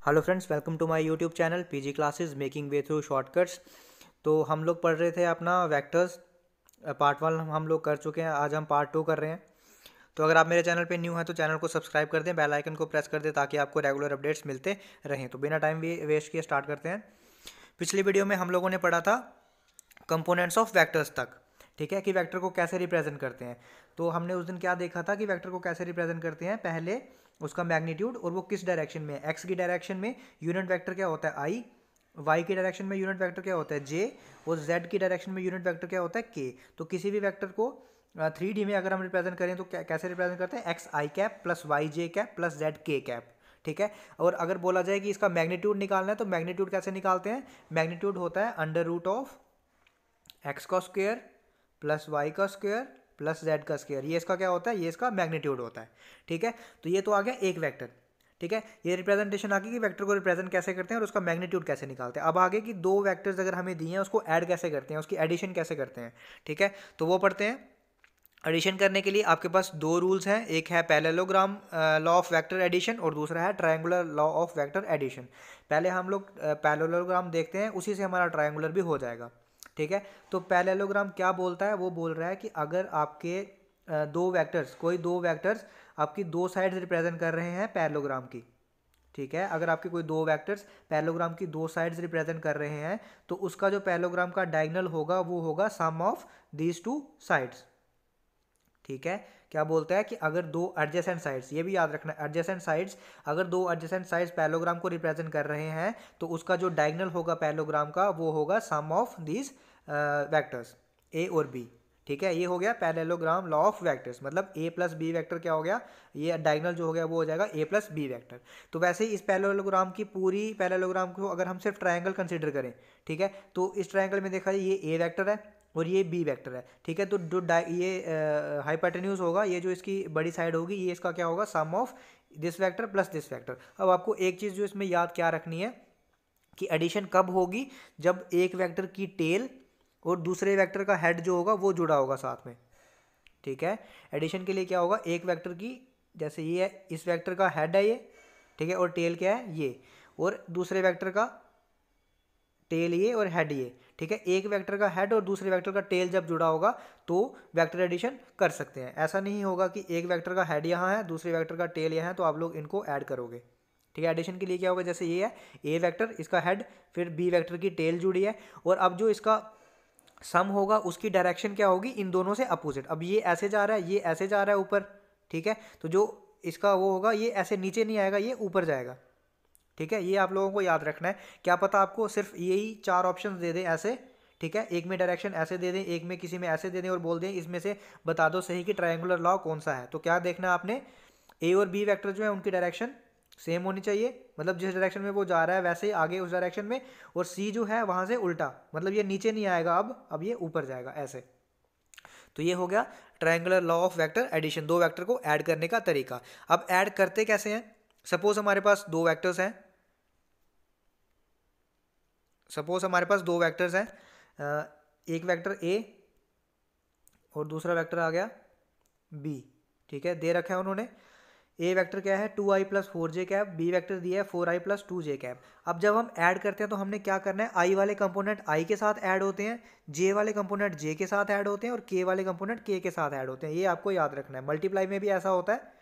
Hello friends, welcome to my YouTube channel PG classes making way through shortcuts. तो हम लोग पढ़ रहे थे अपना वेक्टर्स। पार्ट 1 हम लोग कर चुके हैं, आज हम पार्ट 2 कर रहे हैं। तो अगर आप मेरे चैनल पे न्यू हैं तो चैनल को सब्सक्राइब कर दें, बेल आइकन को प्रेस कर दें ताकि आपको रेगुलर अपडेट्स मिलते रहें। तो बिना टाइम वेस्ट किए स्टार्ट करते हैं। पिछली वीडियो में हम लोगों ने पढ़ा था कंपोनेंट्स ऑफ वेक्टर्स तक, ठीक है, कि वेक्टर को कैसे रिप्रेजेंट करते हैं। तो हमने उस दिन क्या देखा था कि वेक्टर को कैसे रिप्रेजेंट करते हैं। पहले उसका मैग्नीट्यूड और वो किस डायरेक्शन में, एक्स की डायरेक्शन में यूनिट वेक्टर क्या होता है आई, वाई की डायरेक्शन में यूनिट वेक्टर क्या होता है जे, और जेड की डायरेक्शन में यूनिट वेक्टर क्या होता है के। तो किसी भी वेक्टर को 3D में अगर हम रिप्रेजेंट करें तो कैसे रिप्रेजेंट करते हैं, एक्स आई कैप प्लस वाई जे कैप प्लस जेड के कैप, ठीक है। और अगर बोला जाए कि इसका मैग्नीट्यूड निकालना है तो मैग्नीट्यूड कैसे निकालते हैं, मैग्नीट्यूड होता है अंडर रूट ऑफ एक्स का स्क्वायर प्लस वाई का स्क्वायर प्लस जेड का स्क्वायर। ये इसका क्या होता है, ये इसका मैग्नीट्यूड होता है, ठीक है। तो ये तो आ गया एक वेक्टर, ठीक है। ये रिप्रेजेंटेशन आ गई कि वेक्टर को रिप्रेजेंट कैसे करते हैं और उसका मैग्नीट्यूड कैसे निकालते हैं। अब आगे कि दो वेक्टर्स अगर हमें दिए हैं उसको ऐड कैसे करते हैं, उसकी एडिशन कैसे करते हैं, ठीक है। तो वो पढ़ते हैं। एडिशन करने के लिए आपके पास दो रूल्स हैं, एक है parallelogram law of vector addition और दूसरा है triangular law of vector addition. पहले हम लोग पैरेललोग्राम देखते हैं, उसी से हमारा ट्रायंगुलर भी हो जाएगा, ठीक है। तो पैरेललोग्राम क्या बोलता है, वो बोल रहा है कि अगर आपके दो वेक्टर्स, कोई दो वेक्टर्स आपकी दो साइड्स रिप्रेजेंट कर रहे हैं पैरेललोग्राम की, ठीक है। अगर आपके कोई दो वेक्टर्स पैरेललोग्राम की दो साइड्स रिप्रेजेंट कर रहे हैं तो उसका जो पैरेललोग्राम का डायगोनल होगा वो होगा sum of these two sides, ठीक है। क्या बोलता है कि अगर दो एडजेसेंट साइड्स, ये भी याद रखना, एडजेसेंट साइड्स, अगर दो एडजेसेंट साइड्स पैरेललोग्राम को रिप्रेजेंट कर रहे हैं तो उसका जो डायगोनल होगा पैरेललोग्राम का वो होगा sum of these vectors A और बी, ठीक है। ये हो गया पैरेललोग्राम लॉ ऑफ वेक्टर्स, मतलब ए प्लस बी वेक्टर क्या हो गया, ये डायगोनल जो हो गया वो हो जाएगा ए प्लस बी वेक्टर। तो वैसे ही इस पैरेललोग्राम की पूरी पैरेललोग्राम को अगर हम सिर्फ ट्रायंगल कंसीडर करें, ठीक है, तो इस ट्रायंगल में देखा जाए ये ए वेक्टर है और ये बी वेक्टर है, ठीक है। तो जो ये हाइपोटेन्यूज होगा, ये जो इसकी बड़ी साइड होगी, ये इसका क्या होगा, sum of this vector plus this vector. अब आपको एक चीज़ जो इसमें याद क्या रखनी है कि एडिशन कब होगी, जब एक वेक्टर की टेल और दूसरे वेक्टर का हेड जो होगा वो जुड़ा होगा साथ में, ठीक है। एडिशन के लिए क्या होगा, एक वेक्टर की, जैसे ये है, इस वेक्टर का हेड है ये, ठीक है, और टेल क्या है ये, और दूसरे वेक्टर का टेल ये और हेड ये, ठीक है। एक वेक्टर का हेड और दूसरे वेक्टर का टेल जब जुड़ा होगा तो वेक्टर एडिशन कर सकते हैं। ऐसा नहीं होगा कि एक वेक्टर का हेड यहाँ है दूसरे वेक्टर का टेल यहाँ है तो आप लोग इनको ऐड करोगे, ठीक है। एडिशन के लिए क्या होगा, जैसे ये है ए वेक्टर, इसका हेड, फिर बी वेक्टर की टेल जुड़ी है, और अब जो इसका सम होगा उसकी डायरेक्शन क्या होगी, इन दोनों से अपोजिट। अब ये ऐसे जा रहा है, ये ऐसे जा रहा है ऊपर, ठीक है। तो जो इसका वो होगा, ये ऐसे नीचे नहीं आएगा, ये ऊपर जाएगा, ठीक है। ये आप लोगों को याद रखना है। क्या पता आपको सिर्फ यही चार ऑप्शन दे दें ऐसे, ठीक है, एक में डायरेक्शन ऐसे दे दें, एक में किसी में ऐसे दे दें और बोल दें इसमें से बता दो सही कि ट्रायंगुलर लॉ कौन सा है। तो क्या देखना आपने, ए और बी वेक्टर जो है उनकी डायरेक्शन सेम होनी चाहिए, मतलब जिस डायरेक्शन में वो जा रहा है वैसे ही आगे उस डायरेक्शन में, और सी जो है वहां से उल्टा, मतलब ये नीचे नहीं आएगा, अब ये ऊपर जाएगा ऐसे। तो ये हो गया triangular law of vector addition, दो वेक्टर को ऐड करने का तरीका। अब ऐड करते कैसे हैं, सपोज हमारे पास दो वेक्टर्स हैं, सपोज हमारे पास दो वेक्टर्स हैं, एक वेक्टर ए और दूसरा वेक्टर आ गया बी, ठीक है, दे रखा है उन्होंने। ए वेक्टर क्या है 2i plus 4j cap, B vector दिया है 4i प्लस 2j कैप। अब जब हम ऐड करते हैं तो हमने क्या करना है, आई वाले कंपोनेंट आई के साथ ऐड होते हैं, जे वाले कंपोनेंट जे के साथ ऐड होते हैं और के वाले कंपोनेंट के साथ ऐड होते हैं। ये आपको याद रखना है। मल्टीप्लाई में भी ऐसा होता है,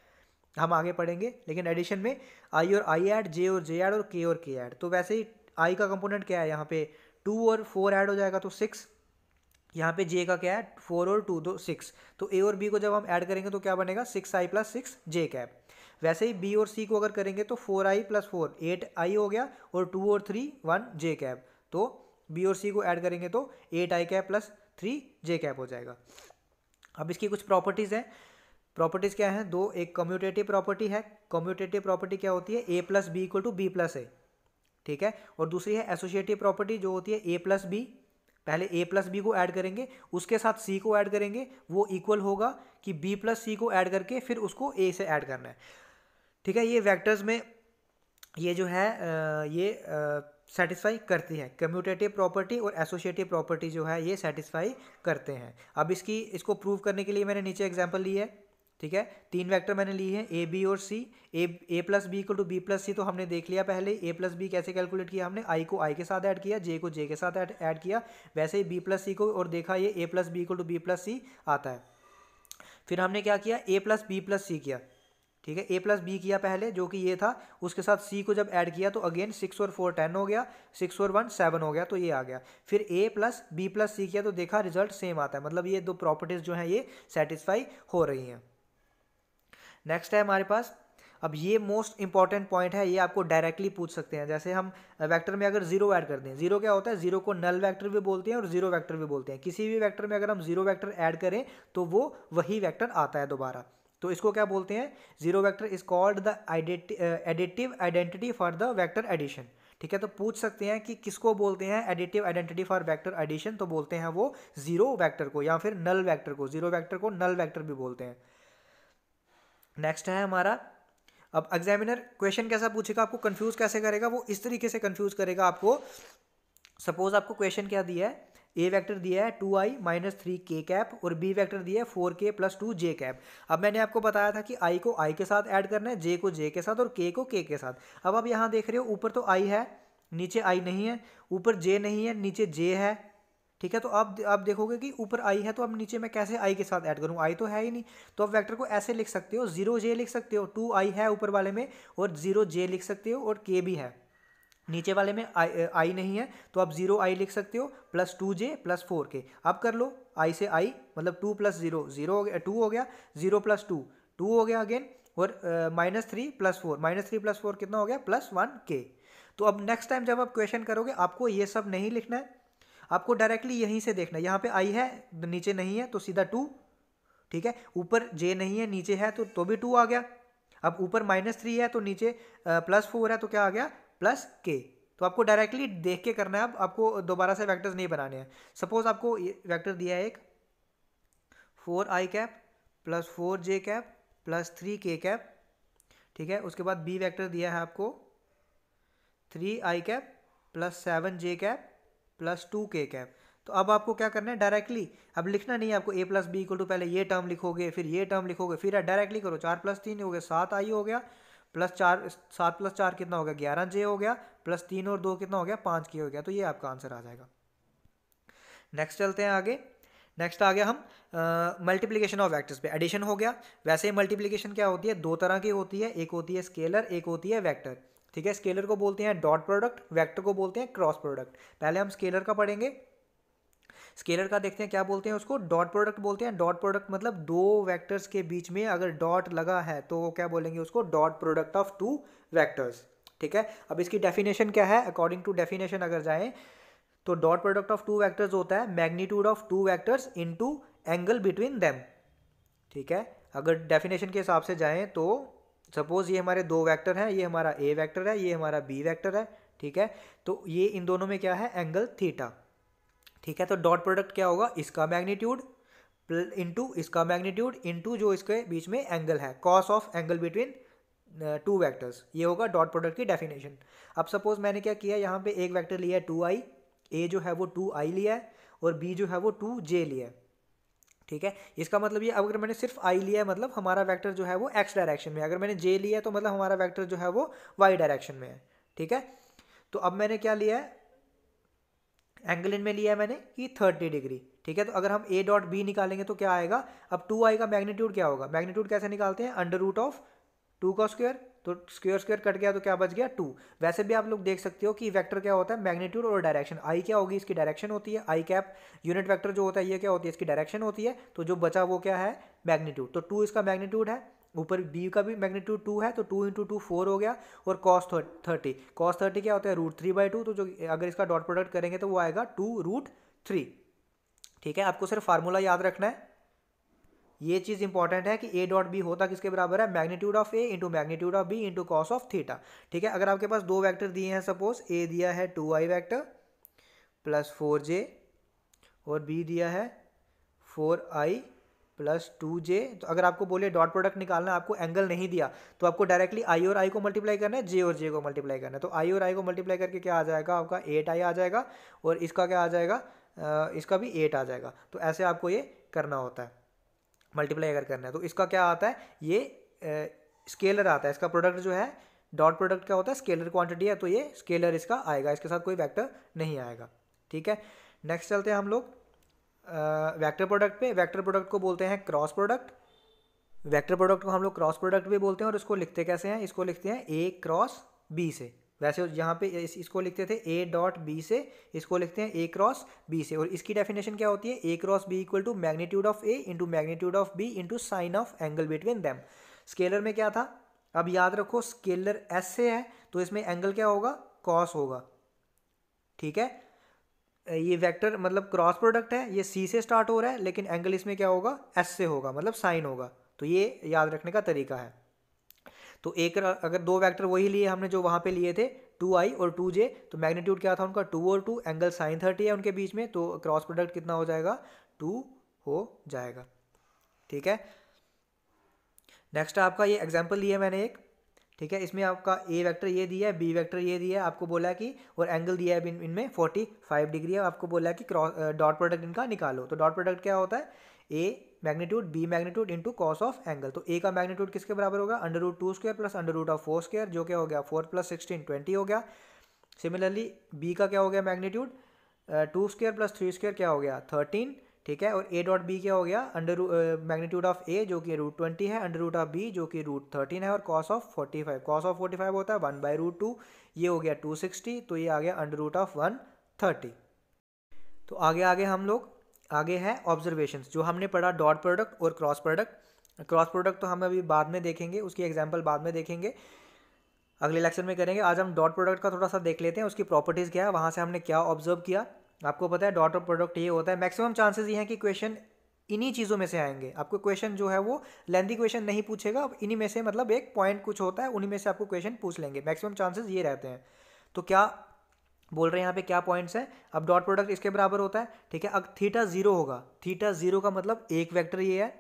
हम आगे पढ़ेंगे, लेकिन एडिशन में आई और आई ऐड, जे और जे ऐड और के ऐड। तो वैसे ही आई का कंपोनेंट क्या है, यहाँ पे 2 और 4 ऐड हो जाएगा तो 6, यहाँ पे जे का क्या है 4 और 2 तो 6। तो ए और बी को जब हम ऐड करेंगे तो क्या बनेगा 6i प्लस 6j कैप। वैसे ही बी और सी को अगर करेंगे तो 4i प्लस 4 8i हो गया, और 2 और 3 1j कैप। तो बी और सी को ऐड करेंगे तो 8i cap plus 3j cap हो जाएगा। अब इसकी कुछ प्रॉपर्टीज़ हैं। प्रॉपर्टीज़ क्या हैं, दो, एक कम्यूटेटिव प्रॉपर्टी है। कम्यूटेटिव प्रॉपर्टी क्या होती है, A plus B equal to B plus A, ठीक है। और दूसरी है एसोसिएटिव प्रॉपर्टी जो होती है ए प्लस बी, पहले ए प्लस बी को ऐड करेंगे उसके साथ सी को ऐड करेंगे, वो इक्वल होगा कि बी प्लस सी को ऐड करके फिर उसको ए से ऐड करना है, ठीक है। ये वेक्टर्स में ये जो है ये सेटिस्फाई करती है, कम्यूटेटिव प्रॉपर्टी और एसोसिएटिव प्रॉपर्टी जो है ये सेटिस्फाई करते हैं। अब इसको प्रूव करने के लिए मैंने नीचे एग्जांपल ली है। ठीक है, 3 वेक्टर मैंने लिए हैं ए बी और C. A plus B equal to B plus C तो हमने देख लिया पहले। ए प्लस बी कैसे कैलकुलेट किया हमने, आई को आई के साथ ऐड किया, जे को जे के साथ ऐड किया। वैसे ही बी प्लस सी को और देखा ये A plus B equal to B plus C आता है। फिर हमने क्या किया, A plus B plus C किया। ठीक है, ए प्लस बी किया पहले जो कि ये था, उसके साथ सी को जब ऐड किया तो अगेन 6 और 4 10 हो गया, 6 और 1 7 हो गया, तो ये आ गया। फिर ए प्लस बी प्लस सी किया तो देखा रिजल्ट सेम आता है, मतलब ये दो प्रॉपर्टीज जो हैं ये सेटिस्फाई हो रही हैं। नेक्स्ट है हमारे पास, अब ये मोस्ट इंपॉर्टेंट पॉइंट है, ये आपको डायरेक्टली पूछ सकते हैं। जैसे हम वेक्टर में अगर जीरो ऐड कर दें, जीरो क्या होता है, जीरो को नल वेक्टर भी बोलते हैं और जीरो वेक्टर भी बोलते हैं। किसी भी वेक्टर में अगर हम जीरो वेक्टर ऐड करें तो वो वही वेक्टर आता है दोबारा, तो इसको क्या बोलते हैं, zero vector is called the additive identity for the vector addition. ठीक है, तो पूछ सकते हैं कि किसको बोलते हैं additive identity for vector addition, तो बोलते हैं वो जीरो वेक्टर को या फिर नल वेक्टर को। जीरो वेक्टर को नल वेक्टर भी बोलते हैं। नेक्स्ट है हमारा, अब एग्जामिनर क्वेश्चन कैसा पूछेगा, आपको कंफ्यूज कैसे करेगा, वो इस तरीके से कंफ्यूज करेगा आपको। सपोज आपको क्वेश्चन क्या दिया है, ए वेक्टर दिया है 2i माइनस 3k कैप और बी वेक्टर दिया है 4k प्लस 2j कैप। अब मैंने आपको बताया था कि i को i के साथ ऐड करना है, j को j के साथ और k को k के साथ। अब आप यहाँ देख रहे हो ऊपर तो i है, नीचे i नहीं है, ऊपर j नहीं है, नीचे j है। ठीक है, तो आप देखोगे कि ऊपर i है तो अब नीचे मैं कैसे i के साथ ऐड करूँ, i तो है ही नहीं। तो आप वेक्टर को ऐसे लिख सकते हो, 0j लिख सकते हो, 2i है ऊपर वाले में और 0j लिख सकते हो और k भी है। नीचे वाले में आई नहीं है तो आप 0i लिख सकते हो प्लस 2j प्लस 4k। अब कर लो i से i, मतलब 2 प्लस 0 0 हो गया, 2 हो गया, 0 प्लस 2 2 हो गया अगेन, और माइनस 3 प्लस 4 माइनस 3 प्लस 4 कितना हो गया, प्लस 1k। तो अब नेक्स्ट टाइम जब आप क्वेश्चन करोगे आपको ये सब नहीं लिखना है, आपको डायरेक्टली यहीं से देखना है। यहाँ पे i है, नीचे नहीं है तो सीधा 2। ठीक है, ऊपर j नहीं है, नीचे है तो भी 2 आ गया। अब ऊपर माइनस 3 है तो नीचे प्लस 4 है तो क्या आ गया, प्लस k। तो आपको डायरेक्टली देख के करना है, अब आपको दोबारा से वेक्टर्स नहीं बनाने हैं। सपोज आपको वेक्टर दिया है एक 4i cap plus 4j cap plus 3k cap. ठीक है, उसके बाद बी वेक्टर दिया है आपको 3i cap plus 7j cap plus 2k cap. तो अब आपको क्या करना है, डायरेक्टली अब लिखना नहीं है आपको a plus B equal to, पहले ये टर्म लिखोगे फिर ये टर्म लिखोगे, फिर डायरेक्टली करो। 4 प्लस 3 हो गया 7i हो गया, प्लस 4 7 प्लस 4 कितना हो गया, 11j हो गया, प्लस 3 और 2 कितना हो गया, 5k हो गया। तो ये आपका आंसर आ जाएगा। नेक्स्ट चलते हैं आगे। नेक्स्ट आ गया हम मल्टीप्लिकेशन ऑफ वेक्टर्स पे, एडिशन हो गया। वैसे मल्टीप्लिकेशन क्या होती है, दो तरह की होती है, एक होती है स्केलर, एक होती है वेक्टर। ठीक है, स्केलर को बोलते हैं डॉट प्रोडक्ट, वेक्टर को बोलते हैं क्रॉस प्रोडक्ट। पहले हम स्केलर का पढ़ेंगे। स्केलर का देखते हैं क्या बोलते हैं, उसको डॉट प्रोडक्ट बोलते हैं। डॉट प्रोडक्ट मतलब दो वेक्टर्स के बीच में अगर डॉट लगा है तो क्या बोलेंगे उसको, dot product of two vectors. ठीक है, अब इसकी डेफिनेशन क्या है, अकॉर्डिंग टू डेफिनेशन अगर जाएं तो dot product of two vectors होता है magnitude of two vectors into angle between them. ठीक है, अगर डेफिनेशन के हिसाब से जाएं तो सपोज ये हमारे दो वेक्टर हैं, ये हमारा ए वेक्टर है, ये हमारा बी वेक्टर है। ठीक है, तो ये इन दोनों में क्या है, एंगल थीटा। ठीक है, तो डॉट प्रोडक्ट क्या होगा, इसका मैग्नीट्यूड इंटू इसका मैग्नीट्यूड इंटू जो इसके बीच में एंगल है, cos of angle between two vectors, ये होगा डॉट प्रोडक्ट की डेफिनेशन। अब सपोज मैंने क्या किया, यहाँ पे एक वेक्टर लिया है 2i, ए जो है वो 2i लिया है और बी जो है वो 2j लिया है। ठीक है, इसका मतलब ये अगर मैंने सिर्फ i लिया है मतलब हमारा वेक्टर जो है वो x डायरेक्शन में है, अगर मैंने j लिया है तो मतलब हमारा वेक्टर जो है वो y डायरेक्शन में है। ठीक है, तो अब मैंने क्या लिया है, एंगल इनमें लिया है मैंने कि 30 डिग्री। ठीक है, तो अगर हम a डॉट b निकालेंगे तो क्या आएगा, अब 2i का मैग्नीट्यूड क्या होगा, मैग्नीट्यूड कैसे निकालते हैं, अंडर रूट ऑफ 2 का स्क्वायर, तो स्क्वायर स्क्वायर कट गया तो क्या बच गया 2। वैसे भी आप लोग देख सकते हो कि वेक्टर क्या होता है, मैग्नीट्यूड और डायरेक्शन। आई क्या होगी, इसकी डायरेक्शन होती है, आई कैप यूनिट वेक्टर जो होता है ये क्या होती है, इसकी डायरेक्शन होती है, तो जो बचा वो क्या है, मैग्नीट्यूड। तो 2 इसका मैग्नीट्यूड है, ऊपर बी का भी मैग्नीट्यूड 2 है, तो 2 इंटू 2 4 हो गया, और कॉस 30, कॉस 30 क्या होता है, √3/2, तो जो अगर इसका डॉट प्रोडक्ट करेंगे तो वो आएगा 2√3। ठीक है, आपको सिर्फ फार्मूला याद रखना है, ये चीज इंपॉर्टेंट है कि ए डॉट बी होता किसके बराबर है, magnitude of A into magnitude of B into cos of theta. ठीक है, अगर आपके पास दो वेक्टर दिए हैं, सपोज ए दिया है 2i वेक्टर प्लस 4j और बी दिया है 4i प्लस 2j, तो अगर आपको बोले डॉट प्रोडक्ट निकालना, आपको एंगल नहीं दिया तो आपको डायरेक्टली i और i को मल्टीप्लाई करना है, j और j को मल्टीप्लाई करना है। तो i और i को मल्टीप्लाई करके क्या आ जाएगा आपका 8i आ जाएगा, और इसका क्या आ जाएगा, इसका भी 8 आ जाएगा। तो ऐसे आपको ये करना होता है। मल्टीप्लाई अगर करना है तो इसका क्या आता है, ये स्केलर आता है। इसका प्रोडक्ट जो है डॉट प्रोडक्ट क्या होता है, स्केलर क्वांटिटी है, तो ये स्केलर इसका आएगा, इसके साथ कोई वेक्टर नहीं आएगा। ठीक है, नेक्स्ट चलते हैं हम लोग वेक्टर प्रोडक्ट पे। वेक्टर प्रोडक्ट को बोलते हैं क्रॉस प्रोडक्ट। वेक्टर प्रोडक्ट को हम लोग क्रॉस प्रोडक्ट भी बोलते हैं, और इसको लिखते कैसे हैं, इसको लिखते हैं ए क्रॉस बी से। वैसे यहाँ पे इसको लिखते थे ए डॉट बी से, इसको लिखते हैं ए क्रॉस बी से। और इसकी डेफिनेशन क्या होती है, A cross B equal to magnitude of A into magnitude of B into sine of angle between them. Scalar में क्या था, अब याद रखो स्केलर एस से है तो इसमें एंगल क्या होगा, कॉस होगा। ठीक है, ये वेक्टर मतलब क्रॉस प्रोडक्ट है, ये सी से स्टार्ट हो रहा है लेकिन एंगल इसमें क्या होगा, एस से होगा, मतलब साइन होगा। तो ये याद रखने का तरीका है। तो एक अगर दो वेक्टर वही लिए हमने जो वहाँ पे लिए थे 2i और 2j, तो मैग्नीट्यूड क्या था उनका 2 और 2, एंगल साइन 30 है उनके बीच में, तो क्रॉस प्रोडक्ट कितना हो जाएगा, 2 हो जाएगा। ठीक है, नेक्स्ट आपका ये एग्जाम्पल लिया मैंने एक। ठीक है, इसमें आपका ए वेक्टर ये दिया है, बी वेक्टर ये दिया है, आपको बोला है कि और एंगल दिया है इनमें 45 डिग्री है, आपको बोला है कि डॉट प्रोडक्ट इनका निकालो। तो डॉट प्रोडक्ट क्या होता है, A magnitude B magnitude into cos of angle. तो ए का मैग्नीट्यूड किसके बराबर होगा, √2² प्लस √4² जो क्या हो गया 4 + 16 20 हो गया। सिमिलरली बी का क्या हो गया मैग्नीट्यूड 2² प्लस 3² क्या हो गया 13। ठीक है, और ए डॉट बी क्या हो गया मैग्नीट्यूड ऑफ ए जो कि √20 है, अंडर ऑफ बी जो कि √13 है, और कॉस ऑफ 45 होता है 1/√2, ये हो गया 260, तो ये आ गया अंडर ऑफ 130। तो आगे हम लोग आगे है ऑब्जर्वेशंस जो हमने पढ़ा डॉट प्रोडक्ट और क्रॉस प्रोडक्ट। क्रॉस प्रोडक्ट तो हम अभी बाद में देखेंगे, उसकी एग्जांपल बाद में देखेंगे, अगले लेक्चर में करेंगे। आज हम डॉट प्रोडक्ट का थोड़ा सा देख लेते हैं, उसकी प्रॉपर्टीज़ क्या है, वहाँ से हमने क्या ऑब्जर्व किया। आपको पता है डॉट प्रोडक्ट ये होता है, मैक्सिमम चांसेस ये हैं कि क्वेश्चन इन्हीं चीज़ों में से आएंगे। आपको क्वेश्चन जो है वो लेंथी क्वेश्चन नहीं पूछेगा, इन्हीं में से मतलब एक पॉइंट कुछ होता है उन्हीं में से आपको क्वेश्चन पूछ लेंगे, मैक्सिमम चांसेस ये रहते हैं। तो क्या बोल रहे हैं यहाँ पे, क्या पॉइंट्स हैं। अब डॉट प्रोडक्ट इसके बराबर होता है। ठीक है, अब थीटा 0 होगा, थीटा 0 का मतलब एक वेक्टर ये है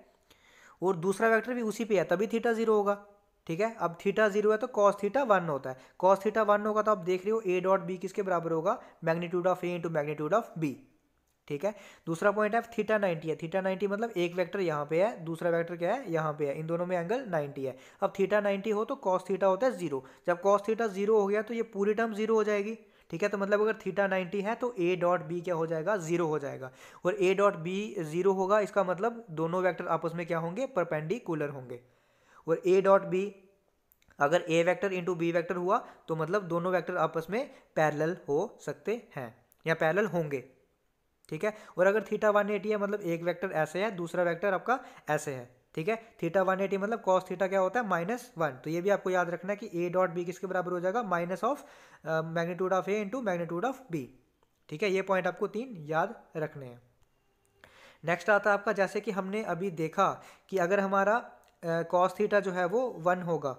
और दूसरा वेक्टर भी उसी पे है, तभी थीटा 0 होगा। ठीक है, अब थीटा 0 है तो कॉस थीटा 1 होता है, कॉस थीटा 1 होगा तो आप देख रहे हो ए डॉट बी किसके बराबर होगा, magnitude of A into magnitude of B. ठीक है, दूसरा पॉइंट है थीटा 90 है, थीटा 90 मतलब एक वेक्टर यहाँ पे है, दूसरा वेक्टर क्या है यहाँ पे है, इन दोनों में एंगल 90 है। अब थीटा 90 हो तो कॉस थीटा होता है 0, जब कॉस थीटा 0 हो गया तो ये पूरी टर्म 0 हो जाएगी। ठीक है, तो मतलब अगर थीटा 90 है तो ए डॉट बी क्या हो जाएगा, 0 हो जाएगा, और ए डॉट बी 0 होगा, इसका मतलब दोनों वेक्टर आपस में क्या होंगे, परपेंडिकुलर होंगे। और ए डॉट बी अगर ए वेक्टर इंटू बी वेक्टर हुआ तो मतलब दोनों वेक्टर आपस में पैरेलल हो सकते हैं या पैरेलल होंगे। ठीक है, और अगर थीटा 180 है मतलब एक वेक्टर ऐसे है, दूसरा वेक्टर आपका ऐसे है। ठीक है, थीटा 180 मतलब कॉस थीटा क्या होता है -1, तो ये भी आपको याद रखना है कि ए डॉट बी किसके बराबर हो जाएगा, minus of magnitude of A into magnitude of B. ठीक है, ये पॉइंट आपको 3 याद रखने हैं। नेक्स्ट आता है आपका, जैसे कि हमने अभी देखा कि अगर हमारा कॉस थीटा जो है वो 1 होगा।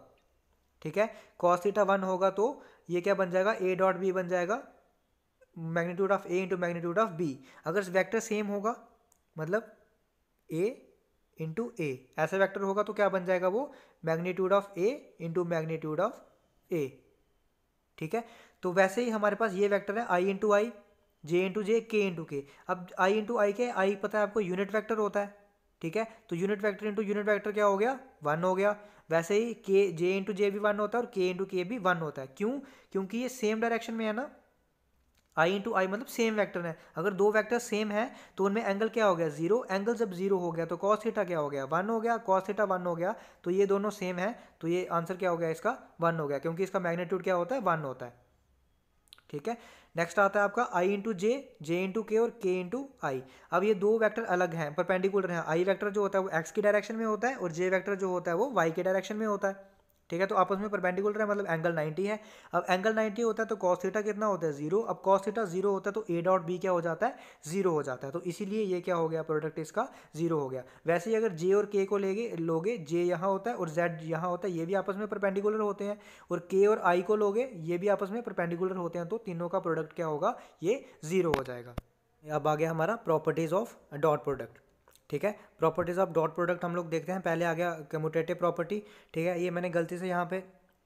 ठीक है, कॉस थीटा 1 होगा तो ये क्या बन जाएगा, ए डॉट बी बन जाएगा magnitude of A into magnitude of B. अगर वेक्टर सेम होगा मतलब ए इंटू ए ऐसा वेक्टर होगा तो क्या बन जाएगा वो, magnitude of A into magnitude of A. ठीक है, तो वैसे ही हमारे पास ये वेक्टर है आई इंटू आई, जे इंटू जे, के इंटू के। अब आई इंटू आई के, आई पता है आपको यूनिट वेक्टर होता है। ठीक है, तो unit vector into unit vector क्या हो गया, 1 हो गया। वैसे ही के जे इंटू जे भी 1 होता है और के इंटू के भी 1 होता है। क्यों, क्योंकि ये सेम डायरेक्शन में है ना, आई इंटू आई मतलब सेम वेक्टर है। अगर दो वेक्टर सेम है तो उनमें एंगल क्या हो गया, 0। एंगल जब 0 हो गया तो कॉस थीटा क्या हो गया, 1 हो गया, कॉस थीटा 1 हो गया, तो ये दोनों सेम है, तो ये आंसर क्या हो गया इसका, 1 हो गया, क्योंकि इसका मैग्नीट्यूड क्या होता है, 1 होता है। ठीक है, नेक्स्ट आता है आपका आई इंटू जे, जे इंटू के और के इंटू आई। अब ये दो वेक्टर अलग हैं, परपेंडिकुलर हैं। आई वेक्टर जो होता है वो एक्स की डायरेक्शन में होता है और जे वेक्टर जो होता है वो वाई के डायरेक्शन में होता है। ठीक है, तो आपस में परपेंडिकुलर है मतलब एंगल 90 है। अब एंगल 90 होता है तो कॉस थीटा कितना होता है, 0। अब कॉस थीटा 0 होता है तो ए डॉट बी क्या हो जाता है, 0 हो जाता है, तो इसीलिए ये क्या हो गया, प्रोडक्ट इसका 0 हो गया। वैसे ही अगर जे और के को लोगे, जे यहाँ होता है और जेड यहाँ होता है, ये भी आपस में परपेंडिकुलर होते हैं, और के और आई को लोगे, ये भी आपस में परपेंडिकुलर होते हैं, तो तीनों का प्रोडक्ट क्या होगा, ये 0 हो जाएगा। अब आ गया हमारा प्रॉपर्टीज ऑफ डॉट प्रोडक्ट। ठीक है, प्रॉपर्टीज ऑफ डॉट प्रोडक्ट हम लोग देखते हैं। पहले आ गया कम्यूटेटिव प्रॉपर्टी। ठीक है, ये मैंने गलती से यहाँ पे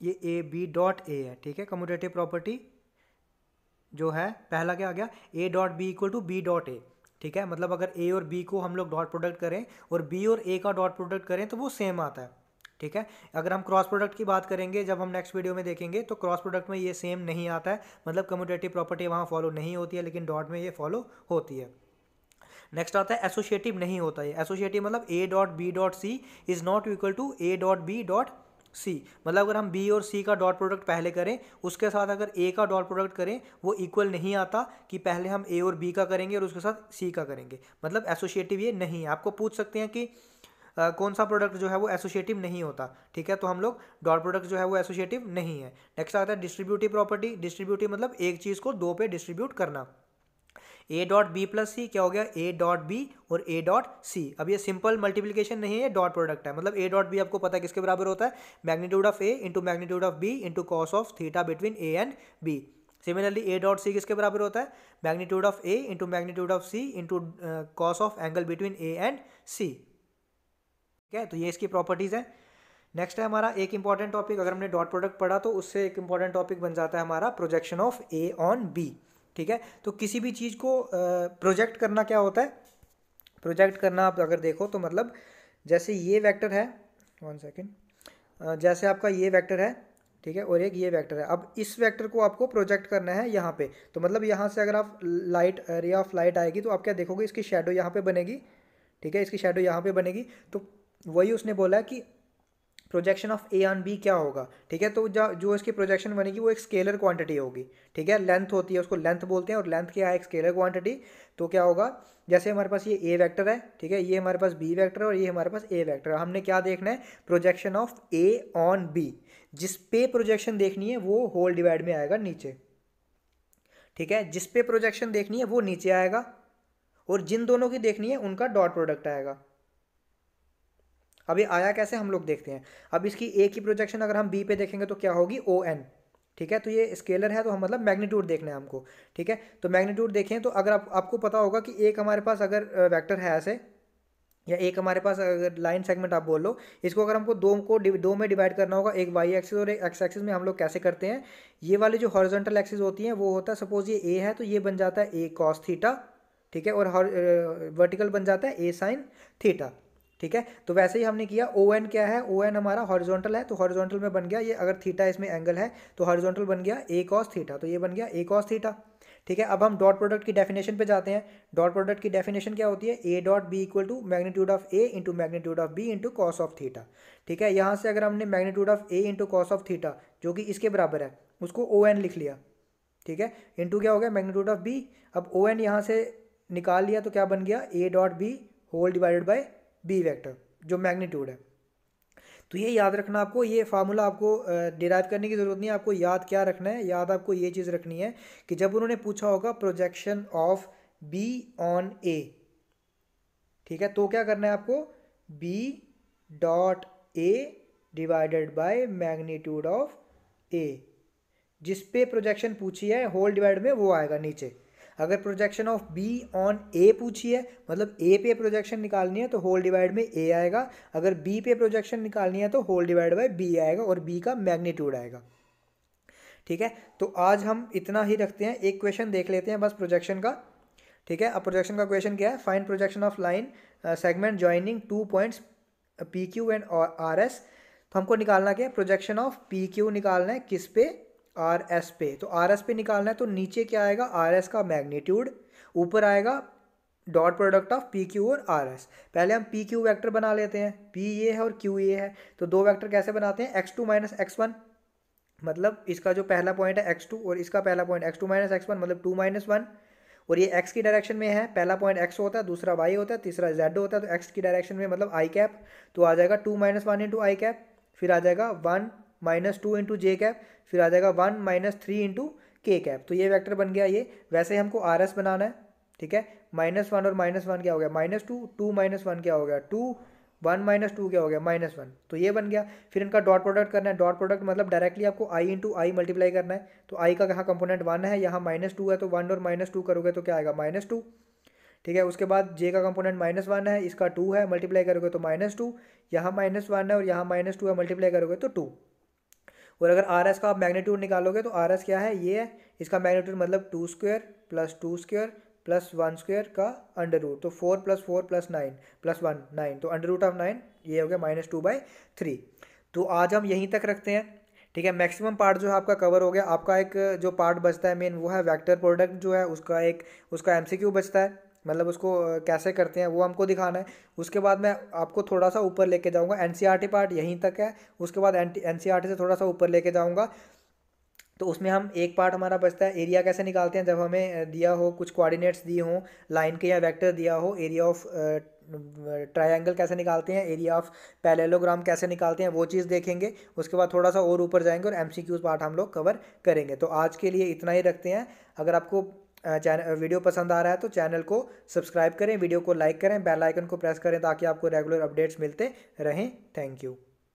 ये ए बी डॉट ए है। ठीक है, कम्यूटेटिव प्रॉपर्टी जो है पहला क्या आ गया, A dot B equal to B dot A. ठीक है, मतलब अगर ए और बी को हम लोग डॉट प्रोडक्ट करें और बी और ए का डॉट प्रोडक्ट करें तो वो सेम आता है। ठीक है, अगर हम क्रॉस प्रोडक्ट की बात करेंगे जब हम नेक्स्ट वीडियो में देखेंगे तो क्रॉस प्रोडक्ट में ये सेम नहीं आता है, मतलब कम्यूटेटिव प्रॉपर्टी वहाँ फॉलो नहीं होती है, लेकिन डॉट में ये फॉलो होती है। नेक्स्ट आता है एसोसिएटिव नहीं होता है। एसोसिएटिव मतलब A dot B dot C is not equal to A dot B dot C, मतलब अगर हम बी और सी का डॉट प्रोडक्ट पहले करें उसके साथ अगर ए का डॉट प्रोडक्ट करें वो इक्वल नहीं आता कि पहले हम ए और बी का करेंगे और उसके साथ सी का करेंगे, मतलब एसोसिएटिव ये नहीं है। आपको पूछ सकते हैं कि कौन सा प्रोडक्ट जो है वो एसोसिएटिव नहीं होता। ठीक है, तो हम लोग डॉट प्रोडक्ट जो है वो एसोसिएटिव नहीं है। नेक्स्ट आता है डिस्ट्रीब्यूटिव प्रॉपर्टी। डिस्ट्रीब्यूटिव मतलब एक चीज़ को दो पे डिस्ट्रीब्यूट करना। ए डॉट बी प्लस सी क्या हो गया, ए डॉट बी और ए डॉट सी। अब ये सिंपल मल्टीप्लिकेशन नहीं है, ये डॉट प्रोडक्ट है, मतलब ए डॉट बी आपको पता है किसके बराबर होता है, magnitude of A into magnitude of B into cos of theta between A and B. Similarly A dot C किसके बराबर होता है, magnitude of A into magnitude of C into cos of angle between A and C. ठीक है, तो ये इसकी properties है। नेक्स्ट है हमारा एक इंपॉर्टेंट टॉपिक, अगर हमने डॉट प्रोडक्ट पढ़ा तो उससे एक इंपॉर्टेंट टॉपिक बन जाता है हमारा projection of A on B. ठीक है, तो किसी भी चीज़ को प्रोजेक्ट करना क्या होता है, प्रोजेक्ट करना आप अगर देखो तो मतलब जैसे ये वेक्टर है, 1 सेकेंड, जैसे आपका ये वेक्टर है, ठीक है, और एक ये वेक्टर है। अब इस वेक्टर को आपको प्रोजेक्ट करना है यहाँ पे, तो मतलब यहाँ से अगर आप लाइट रे ऑफ लाइट आएगी तो आप क्या देखोगे, इसकी शेडो यहाँ पे बनेगी। ठीक है, इसकी शेडो यहाँ पे बनेगी, तो वही उसने बोला है कि projection of A on B क्या होगा। ठीक है, तो जो इसकी प्रोजेक्शन बनेगी वो एक स्केलर क्वांटिटी होगी। ठीक है, लेंथ होती है, उसको लेंथ बोलते हैं, और लेंथ क्या है, एक स्केलर क्वांटिटी। तो क्या होगा, जैसे हमारे पास ये ए वेक्टर है, ठीक है, ये हमारे पास बी वेक्टर है और ये हमारे पास ए वेक्टर है। हमने क्या देखना है, projection of A on B. जिस पे प्रोजेक्शन देखनी है वो होल डिवाइड में आएगा नीचे। ठीक है, जिस पे प्रोजेक्शन देखनी है वो नीचे आएगा, और जिन दोनों की देखनी है उनका डॉट प्रोडक्ट आएगा। अब ये आया कैसे हम लोग देखते हैं। अब इसकी ए की प्रोजेक्शन अगर हम बी पे देखेंगे तो क्या होगी, ओ एन। ठीक है, तो ये स्केलर है तो हम मतलब मैग्नीट्यूड देखना है हमको। ठीक है, तो मैग्नीट्यूड देखें तो अगर आपको पता होगा कि एक हमारे पास अगर वेक्टर है ऐसे, या एक हमारे पास अगर लाइन सेगमेंट आप बोल लो, इसको अगर हमको दो में डिवाइड करना होगा, एक वाई एक्सिस और एक एक्स एक्सिस में, हम लोग कैसे करते हैं, ये वाली जो हॉरिजॉन्टल एक्सिस होती है वो होता है, सपोज ये ए है तो ये बन जाता है ए कॉस थीटा। ठीक है, और वर्टिकल बन जाता है ए साइन थीटा। ठीक है, तो वैसे ही हमने किया, ओ एन क्या है, ओ एन हमारा हॉरिजॉन्टल है, तो हॉरिजॉन्टल में बन गया ये, अगर थीटा इसमें एंगल है तो हॉरिजॉन्टल बन गया ए कॉस थीटा, तो ये बन गया ए कॉस थीटा। ठीक है, अब हम डॉट प्रोडक्ट की डेफिनेशन पे जाते हैं। डॉट प्रोडक्ट की डेफिनेशन क्या होती है, A dot B equal to magnitude of A into magnitude of B into cos of theta. ठीक है, यहाँ से अगर हमने magnitude of A into cos of theta जो कि इसके बराबर है उसको ओ एन लिख लिया। ठीक है, इंटू क्या हो गया, मैग्नीट्यूड ऑफ बी। अब ओ एन यहाँ से निकाल लिया तो क्या बन गया, A dot B whole divided by B vector जो मैग्नीट्यूड है। तो ये याद रखना आपको, ये फार्मूला आपको डिराइव करने की ज़रूरत नहीं है, आपको याद क्या रखना है, याद आपको ये चीज़ रखनी है कि जब उन्होंने पूछा होगा projection of B on A, ठीक है, तो क्या करना है आपको, B dot A divided by magnitude of A. जिस पे प्रोजेक्शन पूछी है होल डिवाइड में वो आएगा नीचे। अगर प्रोजेक्शन ऑफ बी ऑन ए पूछी है, मतलब ए पे प्रोजेक्शन निकालनी है तो होल डिवाइड में ए आएगा, अगर बी पे प्रोजेक्शन निकालनी है तो होल डिवाइड बाय बी आएगा और बी का मैग्नीट्यूड आएगा। ठीक है, तो आज हम इतना ही रखते हैं, एक क्वेश्चन देख लेते हैं बस प्रोजेक्शन का। ठीक है, अब प्रोजेक्शन का क्वेश्चन क्या है, find projection of line segment joining 2 points P Q and R S. तो हमको निकालना क्या है, प्रोजेक्शन ऑफ पी क्यू निकालना है किस पे, आर एस पे। तो आर एस पे निकालना है तो नीचे क्या आएगा, आर एस का मैग्नीट्यूड, ऊपर आएगा dot product of P Q और आर एस। पहले हम पी क्यू वैक्टर बना लेते हैं, पी ये है और क्यू ये है, तो दो वेक्टर कैसे बनाते हैं, x2 माइनस x1, मतलब इसका जो पहला पॉइंट है x2 और इसका पहला पॉइंट x2 माइनस x1 मतलब 2 माइनस 1, और ये x की डायरेक्शन में है, पहला पॉइंट x होता है, दूसरा y होता है, तीसरा z होता है, तो x की डायरेक्शन में मतलब i कैप, तो आ जाएगा 2 माइनस 1 इंटू आई कैप, फिर आ जाएगा 1 माइनस 2 इंटू जे कैप, फिर आ जाएगा 1 माइनस 3 इंटू के कैप। तो ये वेक्टर बन गया ये। वैसे हमको आर एस बनाना है। ठीक है, -1 और -1 क्या हो गया, -2, 2 माइनस 1 क्या हो गया 2, 1 माइनस 2 क्या हो गया -1, तो ये बन गया। फिर इनका डॉट प्रोडक्ट करना है, डॉट प्रोडक्ट मतलब डायरेक्टली आपको i इंटू आई मल्टीप्लाई करना है, तो i का यहाँ कंपोनेंट 1 है, यहाँ -2 है, तो 1 और -2 करोगे तो क्या आएगा -2। ठीक है, उसके बाद j का कंपोनेंट -1 है, इसका 2 है, मल्टीप्लाई करोगे तो -2, यहाँ -1 है और यहाँ -2 है, मल्टीप्लाई करोगे तो 2। और अगर आर एस का आप मैग्नीट्यूड निकालोगे तो आर एस क्या है, ये है, इसका मैग्नीट्यूड मतलब 2 square plus 2 square plus 1 square का अंडर रूट, तो 4 + 4 + 9 + 1 9, तो अंडर रूट ऑफ 9 ये हो गया -2/3। तो आज हम यहीं तक रखते हैं, ठीक है। मैक्सिमम पार्ट जो है आपका कवर हो गया। आपका एक जो पार्ट बचता है मेन, वो है वेक्टर प्रोडक्ट जो है उसका एमसीक्यू बचता है, मतलब उसको कैसे करते हैं वो हमको दिखाना है। उसके बाद मैं आपको थोड़ा सा ऊपर लेके जाऊंगा, एनसीईआरटी पार्ट यहीं तक है, उसके बाद एनसीईआरटी से थोड़ा सा ऊपर लेके जाऊंगा। तो उसमें हम एक पार्ट हमारा बचता है एरिया कैसे निकालते हैं, जब हमें दिया हो कुछ कोऑर्डिनेट्स दिए हों लाइन के या वेक्टर दिया हो, एरिया ऑफ ट्रायंगल कैसे निकालते हैं, एरिया ऑफ पैरेललोग्राम कैसे निकालते हैं, वो चीज़ देखेंगे। उसके बाद थोड़ा सा और ऊपर जाएंगे और एमसीक्यूज पार्ट हम लोग कवर करेंगे। तो आज के लिए इतना ही रखते हैं। अगर आपको चैनल वीडियो पसंद आ रहा है तो चैनल को सब्सक्राइब करें, वीडियो को लाइक करें, बेल आइकन को प्रेस करें ताकि आपको रेगुलर अपडेट्स मिलते रहें। Thank you.